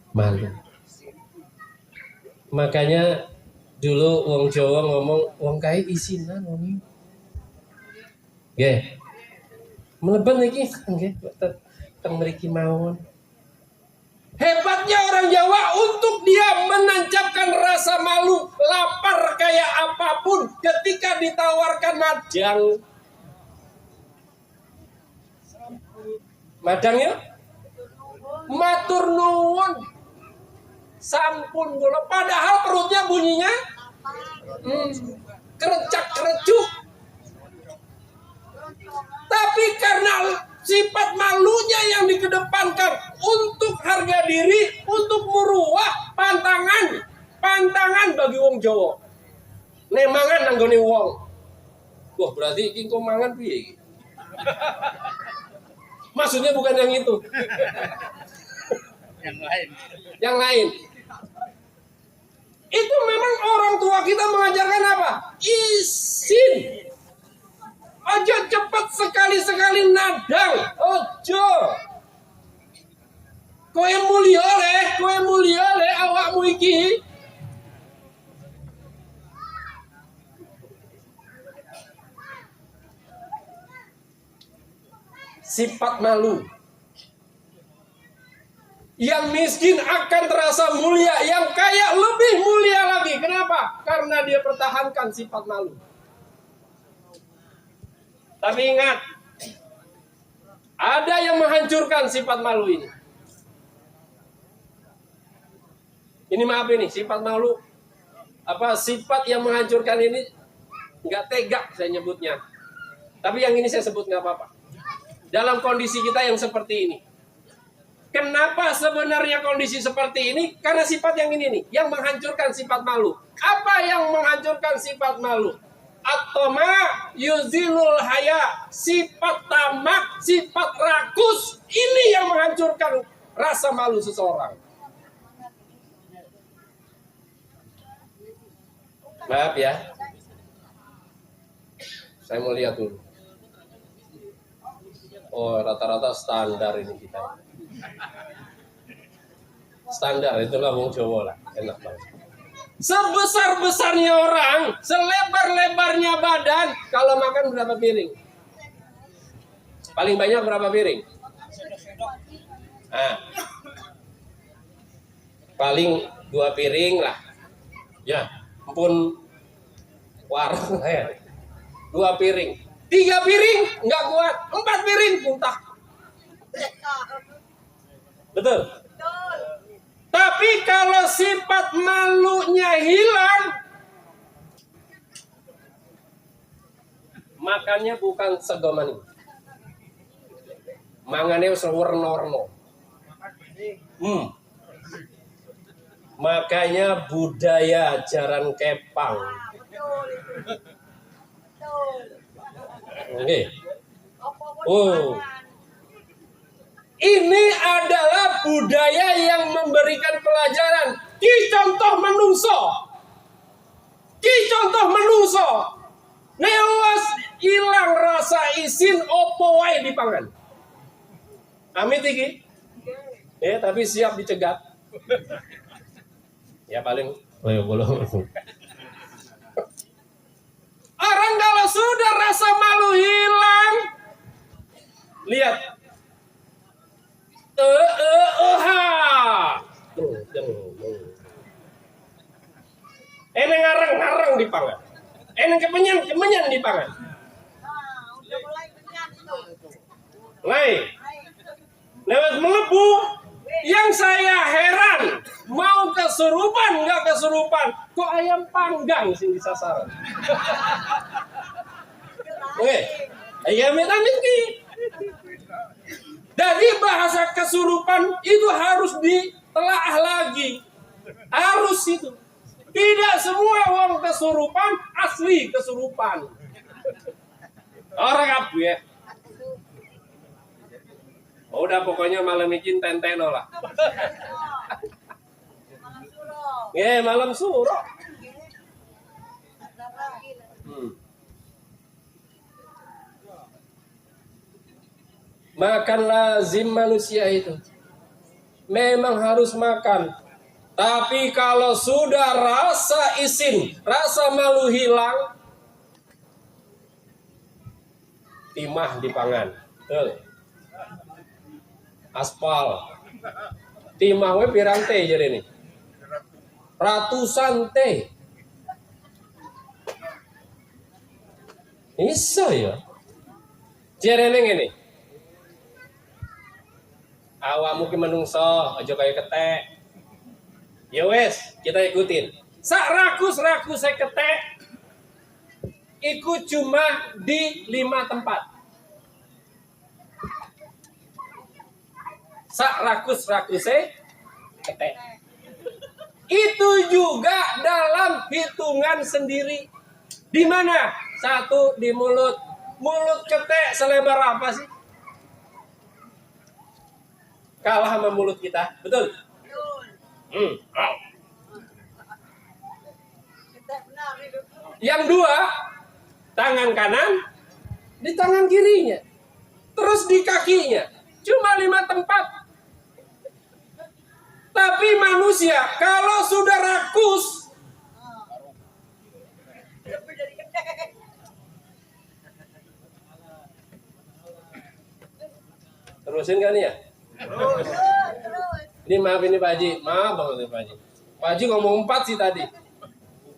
malu. Makanya dulu wong Jawa ngomong wong kae isinan wong. Nggih. Mleben iki nggih teng mriki mawon. Hebatnya orang Jawa untuk dia menancapkan rasa malu, lapar kayak apapun ketika ditawarkan madang. Madangnya matur nuwun. Sampun kula, padahal perutnya bunyinya kerecak-kerecuk. Tapi karena sifat malunya yang dikedepankan untuk harga diri, untuk muruah, pantangan bagi wong Jawa. Nemangan nanggone wong. Wah, berarti iki kok mangan piye iki? Maksudnya bukan yang itu. Yang lain. Itu memang orang tua kita mengajarkan apa? Isin. Ojo cepat sekali-sekali nadang. Ojo. Kowe mulia le awakmu iki. Sifat malu. Yang miskin akan terasa mulia, yang kaya lebih mulia lagi. Kenapa? Karena dia pertahankan sifat malu. Tapi ingat, ada yang menghancurkan sifat malu ini. Ini maaf ini, sifat malu, sifat yang menghancurkan ini nggak tega saya nyebutnya. Tapi yang ini saya sebut nggak apa-apa. Dalam kondisi kita yang seperti ini. Kenapa sebenarnya kondisi seperti ini? Karena sifat yang ini nih, yang menghancurkan sifat malu. Apa yang menghancurkan sifat malu? At-tama yuzilul haya, sifat tamak, sifat rakus. Ini yang menghancurkan rasa malu seseorang. Maaf ya, saya mau lihat dulu. Oh, rata-rata standar ini kita. Standar itulah wong Jawa lah, enak banget. Sebesar-besarnya orang, selebar-lebarnya badan, kalau makan berapa piring? Paling banyak berapa piring? Nah, paling 2 piring lah. Ya, ampun warung ya. 2 piring. 3 piring nggak kuat, 4 piring muntah. Betul? Tapi kalau sifat malunya hilang, makannya bukan segoman ini. Mangannya sewarna-warna. Makanya budaya jaran kepang. Oke. Oh. Ini adalah budaya yang memberikan pelajaran. Ki contoh menungso. Ki contoh menungso. Newas hilang rasa isin opo wae dipangan. Amit iki. Ya, tapi siap dicegat. Ya paling belum. Orang kalau sudah rasa malu hilang, lihat. Eneng ngarang dipangan. Eneng kemenyan dipangan. Udah mulai kenyang itu. Mulai. Lewat melebu. Yang saya heran, mau kesurupan nggak kesurupan, kok ayam panggang sih di sasaran. Oke, ayam ini. Dari bahasa kesurupan itu harus ditelaah lagi, harus itu. Tidak semua orang kesurupan asli kesurupan. Orang apa ya? Oh, udah pokoknya malam ini tenteno lah. Malam suruh. Ya, malam suruh. Makan lazim manusia itu. Memang harus makan. Tapi kalau sudah rasa isin, rasa malu hilang, timah dipangan. Betul. Aspal. Timah we pirang teh jadi ini. Ratusan teh. Iso ya. Jerene ngene. Awakmu ki menungso, aja kaya ketek. Ya wes, kita ikutin. Sak rakus-rakus saya ketek. Iku cuma di 5 tempat. Sak rakus-rakusnya ketek. Itu juga dalam hitungan sendiri. Di mana? Satu di mulut. Mulut ketek selebar apa sih? Kalah sama mulut kita, betul? Yang dua, tangan kanan di tangan kirinya, terus di kakinya, cuma 5 tempat. Tapi manusia kalau sudah rakus, terusin kan ya? Ini maaf ini Pak Haji, maaf banget Pak Haji. Pak Haji ngomong 4 sih tadi.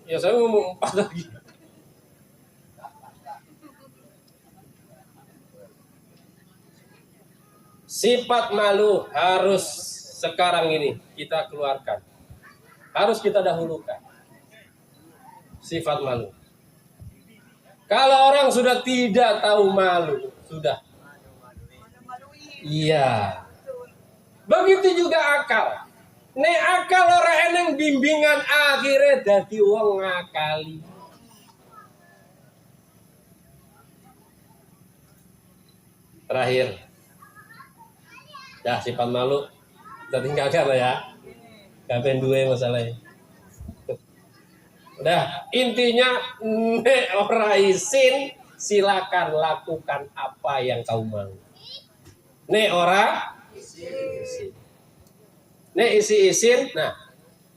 Ya saya ngomong 4 lagi. Sifat malu harus sekarang ini kita keluarkan. Harus kita dahulukan. Sifat malu. Kalau orang sudah tidak tahu malu, sudah. Iya. Begitu juga akal. Nek akal orang eneng bimbingan akhirnya dadi wong ngakali. Terakhir. Ya sifat malu kita tinggalkan lah ya. Kapan dua masalahnya. Udah intinya nek ora isin silakan lakukan apa yang kau mau. Nek ora nek isi-isin, nah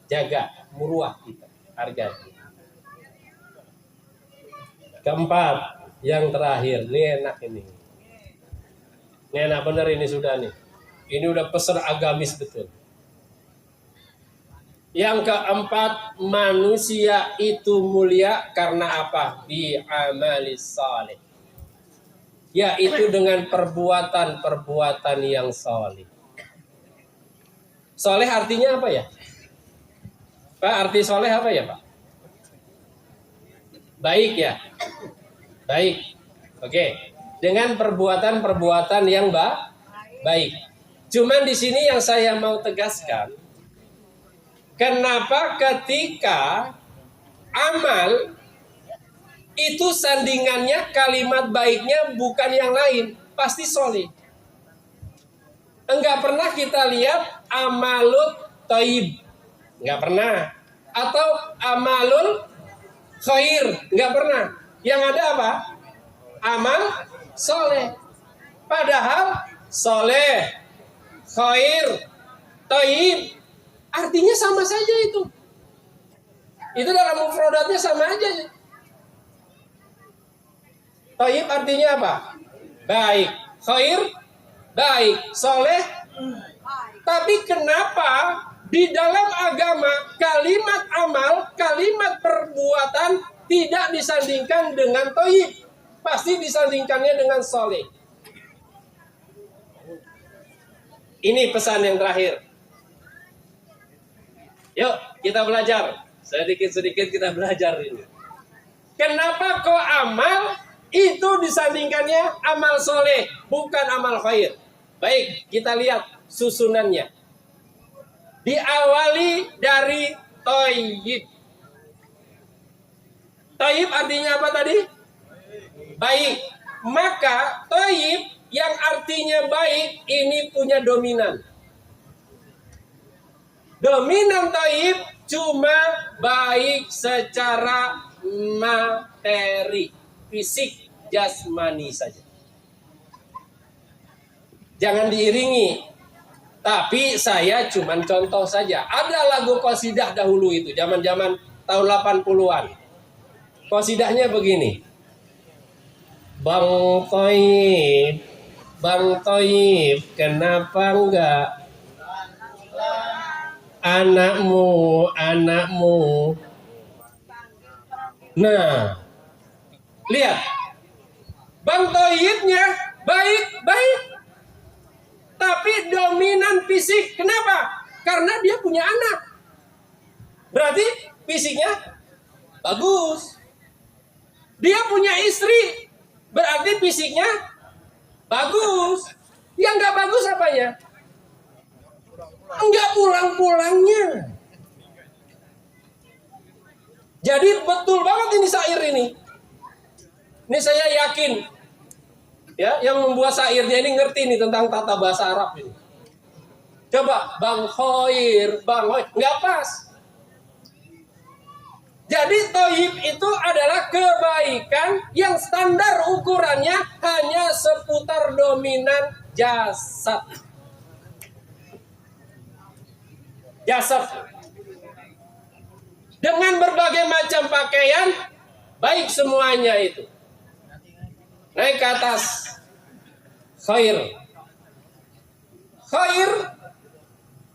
jaga muruah kita, harga. Keempat, yang terakhir, ini enak ini. Ini enak bener ini sudah nih. Ini udah pesan agamis betul. Yang keempat, manusia itu mulia karena apa? Bi amalis salih. Yaitu dengan perbuatan-perbuatan yang soleh. Soleh artinya apa ya? Pak, arti soleh apa ya Pak? Baik ya? Baik. Oke, dengan perbuatan-perbuatan yang baik. Cuman di sini yang saya mau tegaskan, kenapa ketika amal itu sandingannya kalimat baiknya bukan yang lain, pasti soleh. Enggak pernah kita lihat amalut thayyib, enggak pernah. Atau amalul khair, enggak pernah. Yang ada apa? Amal soleh. Padahal soleh, khair, thayyib artinya sama saja itu. Itu dalam mufradatnya sama aja. Thayyib artinya apa? Baik. Khair, baik. Soleh. Tapi kenapa di dalam agama kalimat amal, kalimat perbuatan tidak disandingkan dengan thayyib? Pasti disandingkannya dengan soleh. Ini pesan yang terakhir. Yuk kita belajar. Sedikit-sedikit kita belajar ini. Kenapa kok amal itu disandingkannya amal soleh, bukan amal khair? Baik, kita lihat susunannya. Diawali dari thayyib. Thayyib artinya apa tadi? Baik. Maka thayyib yang artinya baik ini punya dominan. Dominan thayyib cuma baik secara materi, fisik, jasmani saja. Jangan diiringi. Tapi saya cuma contoh saja. Ada lagu qasidah dahulu itu, zaman-zaman tahun 80-an. Qasidahnya begini. Bang Thayyib, kenapa enggak anakmu. Nah, lihat. Bang Thayyibnya baik. Tapi dominan fisik. Kenapa? Karena dia punya anak. Berarti fisiknya bagus. Dia punya istri. Berarti fisiknya bagus. Yang nggak bagus apanya? Enggak pulang-pulangnya. Jadi betul banget ini syair ini. Ini saya yakin. Ya, yang membuat syairnya ini ngerti nih tentang tata bahasa Arab ini. Coba Bang Khoir, nggak pas. Jadi thayyib itu adalah kebaikan yang standar ukurannya hanya seputar dominan jasad. Dengan berbagai macam pakaian, baik semuanya itu. Naik ke atas. Khair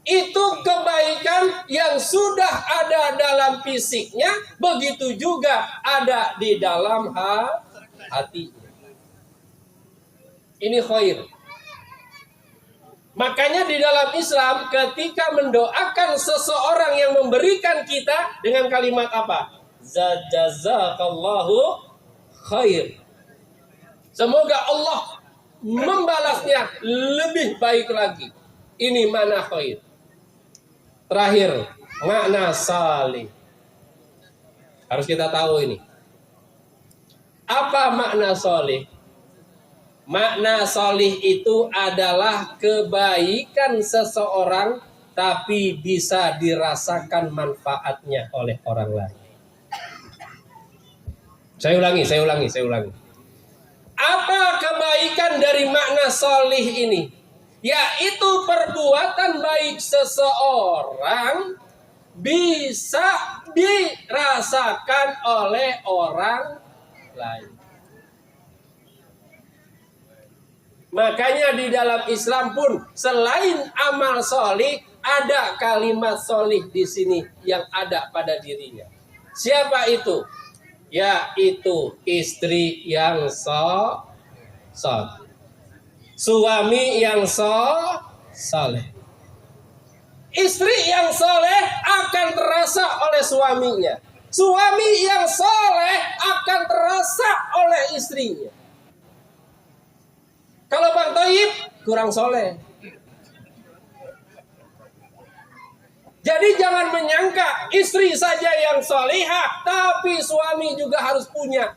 itu kebaikan yang sudah ada dalam fisiknya, begitu juga ada di dalam hati. Ini khair. Makanya di dalam Islam ketika mendoakan seseorang yang memberikan kita dengan kalimat apa? Jazakallahu khair. Semoga Allah membalasnya lebih baik lagi. Ini makna khair. Terakhir, makna salih. Harus kita tahu ini. Apa makna salih? Makna salih itu adalah kebaikan seseorang tapi bisa dirasakan manfaatnya oleh orang lain. Saya ulangi. Apa kebaikan dari makna salih ini? Yaitu perbuatan baik seseorang bisa dirasakan oleh orang lain. Makanya di dalam Islam pun selain amal solih ada kalimat solih di sini yang ada pada dirinya. Siapa itu? Yaitu istri yang suami yang soleh. Istri yang soleh akan terasa oleh suaminya. Suami yang soleh akan terasa oleh istrinya. Kalau Bang Toib kurang soleh. Jadi jangan menyangka istri saja yang solihah, tapi suami juga harus punya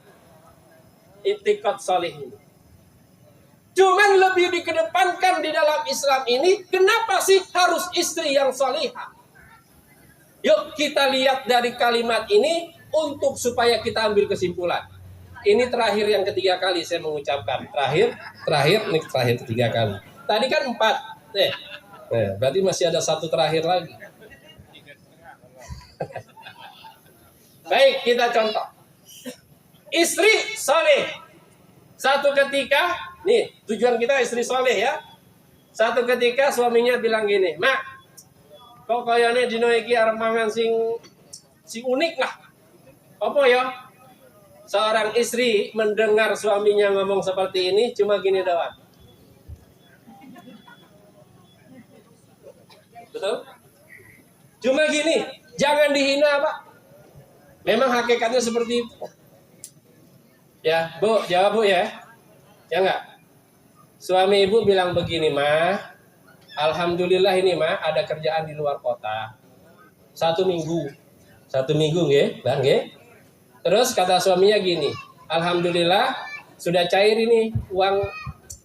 itikad solih ini. Cuman lebih dikedepankan di dalam Islam ini, kenapa sih harus istri yang solihah? Yuk kita lihat dari kalimat ini untuk supaya kita ambil kesimpulan. Ini terakhir yang ketiga kali saya mengucapkan. Terakhir ketiga kali. Tadi kan 4. Berarti masih ada 1 terakhir lagi. Baik, kita contoh. Istri soleh. Satu ketika, nih tujuan kita istri soleh ya. Satu ketika suaminya bilang gini, Mak, kok kayaknya dino iki arep mangan sing unik lah. Apa ya? Seorang istri mendengar suaminya ngomong seperti ini cuma gini doang. Betul? Cuma gini, jangan dihina, Pak. Memang hakikatnya seperti itu. Ya, Bu, jawab Bu ya. Ya enggak? Suami ibu bilang begini, Mah. Alhamdulillah ini, Mah, ada kerjaan di luar kota. 1 minggu. 1 minggu nggih, Bang nggih. Terus kata suaminya gini, Alhamdulillah sudah cair ini uang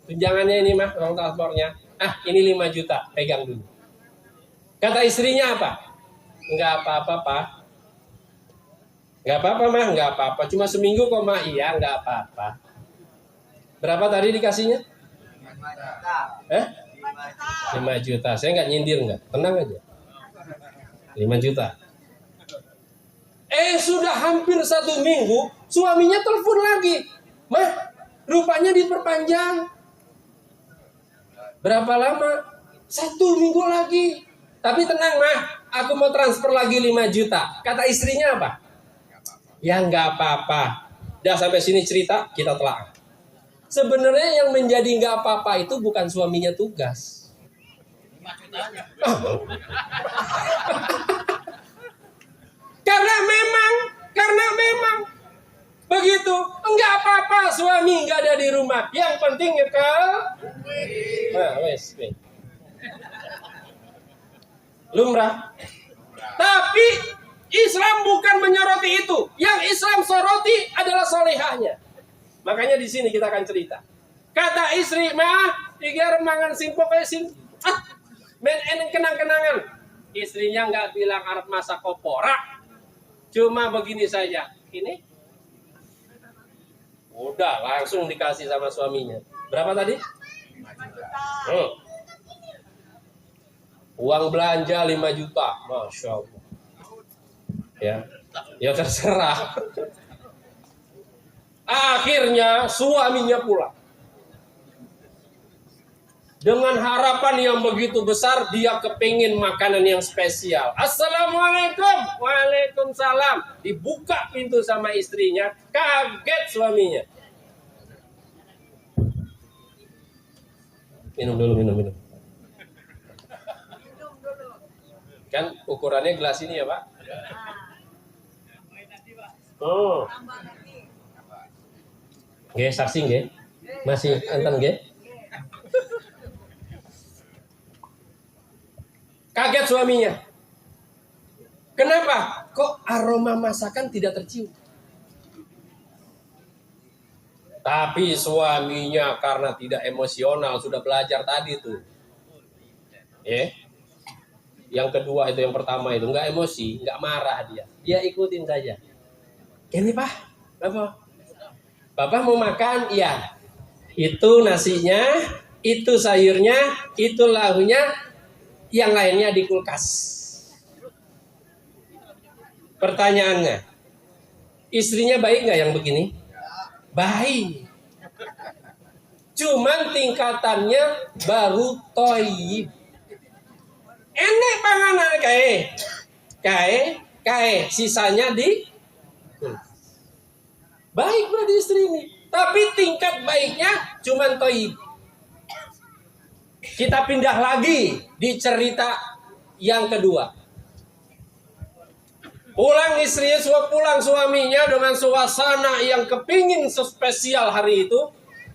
tunjangannya ini, Mah, uang transportnya. Ini 5 juta, pegang dulu. Kata istrinya apa? Enggak apa-apa, Pak. Enggak apa-apa, Mah, enggak apa-apa. Cuma seminggu kok, Mah. Iya, enggak apa-apa. Berapa tadi dikasihnya? 5 juta. Saya enggak nyindir enggak. Tenang aja. 5 juta. Sudah hampir 1 minggu, suaminya telepon lagi. Mah, rupanya diperpanjang. Berapa lama? 1 minggu lagi. Tapi tenang, Mah. Aku mau transfer lagi 5 juta. Kata istrinya apa? Ya nggak apa-apa. Udah sampai sini cerita, kita telah. Sebenarnya yang menjadi nggak apa-apa itu bukan suaminya tugas. Karena memang begitu. Nggak apa-apa suami nggak ada di rumah. Yang penting nyekel. Lumrah. Tapi Islam bukan menyoroti itu. Yang Islam soroti adalah solehahnya. Makanya di sini kita akan cerita. Kata istri, Mah, 3 remangan sing pokoknya sing kenang-kenangan. Istrinya nggak bilang arep masak kopora. Cuma begini saja. Ini udah langsung dikasih sama suaminya. Berapa tadi? 5 juta. Uang belanja 5 juta. Masya Allah. Ya terserah. Akhirnya suaminya pulang dengan harapan yang begitu besar. Dia kepingin makanan yang spesial. Assalamualaikum. Waalaikumsalam. Dibuka pintu sama istrinya. Kaget suaminya. Minum dulu. Kan ukurannya gelas ini ya, Pak. Nggih, saksi nggih. Masih enten nggih. Kaget suaminya. Kenapa? Kok aroma masakan tidak tercium? Tapi suaminya karena tidak emosional, sudah belajar tadi tuh. Yang kedua itu, yang pertama itu nggak emosi, nggak marah dia. Dia ikutin saja. Ini Pak, apa? Bapak mau makan? Iya. Itu nasinya, itu sayurnya, itu lauknya, yang lainnya di kulkas. Pertanyaannya, istrinya baik nggak yang begini? Baik. Cuman tingkatannya baru toyib. Enek panganan kae, sisanya di baik berarti istri ini. Tapi tingkat baiknya cuman toyib. Kita pindah lagi di cerita yang kedua. Pulang suaminya dengan suasana yang kepingin spesial hari itu.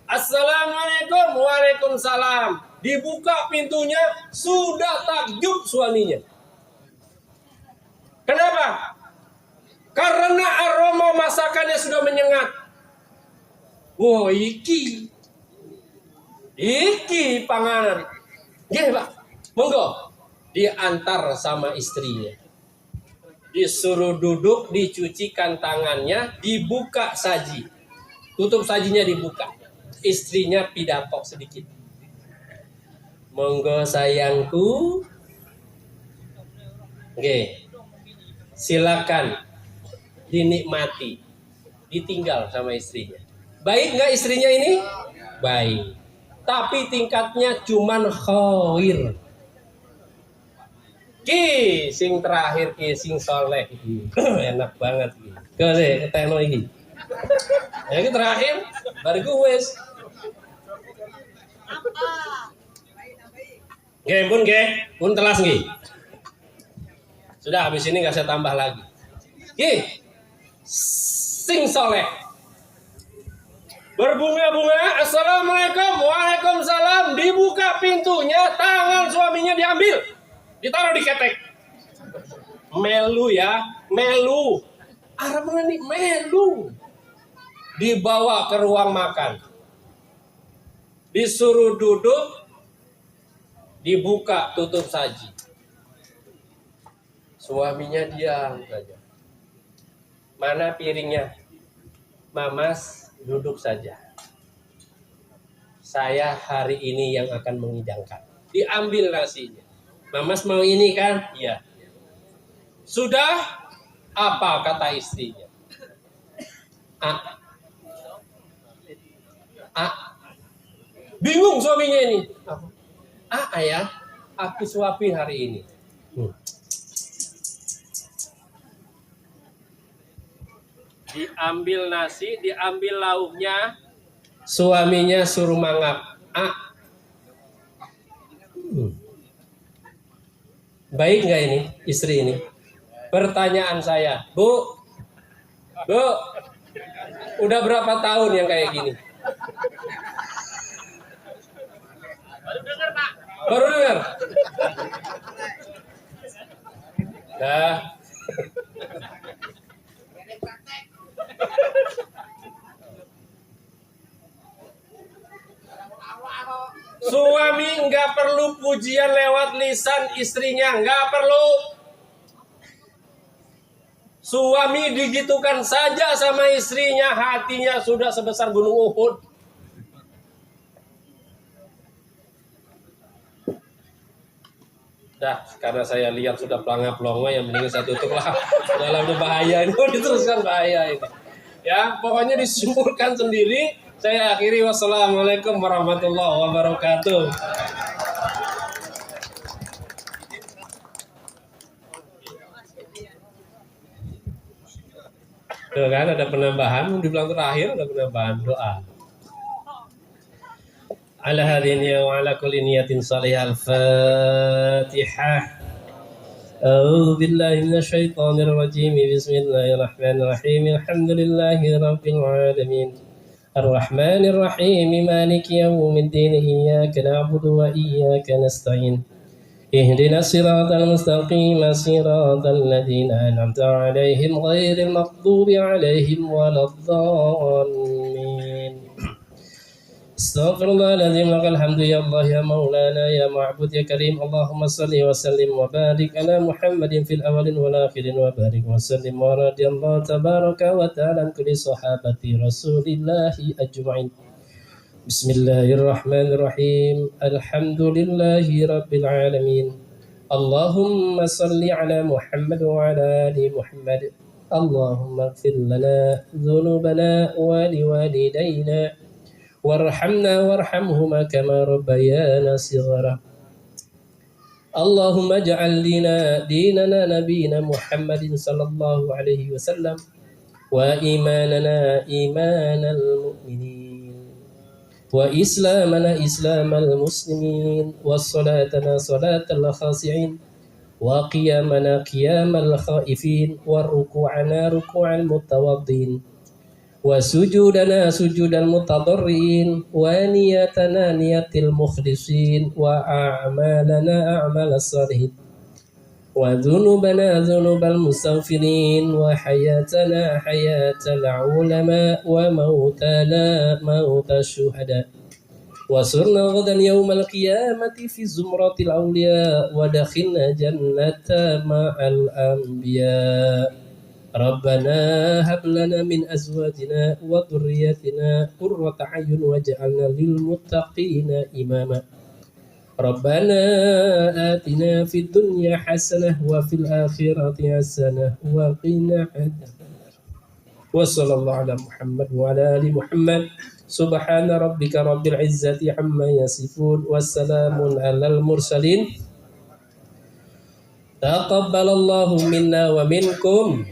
Assalamualaikum, waalaikumsalam. Dibuka pintunya, sudah takjub suaminya. Kenapa? Karena aroma masakannya sudah menyengat. Wah, iki panganan. Gini Pak, monggo diantar sama istrinya. Disuruh duduk, dicucikan tangannya, dibuka saji. Tutup sajinya dibuka. Istrinya pidato sedikit. Monggo sayangku. Oke. Silakan dinikmati. Ditinggal sama istrinya. Baik nggak istrinya ini? Baik. Tapi tingkatnya cuman khawir. Ki, sing terakhir ki sing soleh ki. Enak banget ki. Ke tekno iki. Ya ki terakhir baru gue wis. Nggih, pun telas nggih. Sudah habis ini enggak saya tambah lagi. Ki. Sing soleh. Berbunga-bunga, assalamualaikum, waalaikumsalam. Dibuka pintunya, tangan suaminya diambil. Ditaruh di ketek. Melu ya, melu. Arab mengenai melu. Dibawa ke ruang makan. Disuruh duduk. Dibuka tutup saji. Suaminya diam saja. Mana piringnya? Mamas, duduk saja. Saya hari ini yang akan mengidangkan. Diambil nasinya. Mamas mau ini kan? Iya. Sudah? Apa kata istrinya? Bingung suaminya ini. Ayah, aku suapin hari ini. Diambil nasi, diambil lauknya. Suaminya suruh mangap. Baik nggak ini istri ini? Pertanyaan saya, Bu, udah berapa tahun yang kayak gini? Baru dengar. Dah. Suami nggak perlu pujian lewat lisan istrinya, nggak perlu. Suami digitukan saja sama istrinya, hatinya sudah sebesar gunung Uhud. Dah, karena saya lihat sudah pelanga-pelongo, yang mending saya tutup lah. Dalam itu bahaya ini, diteruskan bahaya ini. Ya, pokoknya disimpulkan sendiri. Saya akhiri, wassalamualaikum warahmatullahi wabarakatuh. Tuh kan ada penambahan, dibilang terakhir ada penambahan doa. Ala hadhihi wa ala kulli niyatin salihah al-Fatihah. أعوذ بالله من الشيطان الرجيم بسم الله الرحمن الرحيم الحمد لله رب العالمين الرحمن الرحيم مالك يوم الدين إياك نعبد وإياك نستعين اهدنا الصراط المستقيم صراط الذين أنعمت عليهم غير المغضوب عليهم ولا الضالين استغفر الله العظيم لك الحمد يا الله يا مولانا يا معبود يا كريم اللهم صل وسلم وبارك على محمد في الأولين والآخرين وبارك وسلم ورضي الله تبارك وتعالى عن كل صحابة رسول الله أجمعين بسم الله الرحمن الرحيم الحمد لله رب العالمين اللهم صل على محمد وعلى آل محمد اللهم اغفر لنا ذنوبنا ولوالدينا وارحمنا وارحمهما كما ربيانا صغارا اللهم اجعل لنا ديننا نبينا محمد صلى الله عليه وسلم وإيماننا إيمان المؤمنين وإسلامنا إسلام المسلمين وصلاتنا صلاة الخاشعين وقيامنا قيام الخائفين وركوعنا ركوع المتوضين وسجودنا سجود المتضرعين ونيتنا نية المخلصين وأعمالنا أعمال الصالحين وذنوبنا ذنوب المستغفرين وحياتنا حياة العلماء وموتنا موت الشهداء وصرنا غدا يوم القيامة في زمرة الأولياء ودخلنا جنة مع الأنبياء ربنا هب لنا من أزواجنا وذرياتنا قرة أعين واجعلنا للمتقين إماما ربنا آتنا في الدنيا حسنة وفي الآخرة حسنة وقنا عذاب النار وصلى الله على محمد وعلى آل محمد سبحان ربك رب العزة عما يصفون والسلام على المرسلين تقبل الله منا ومنكم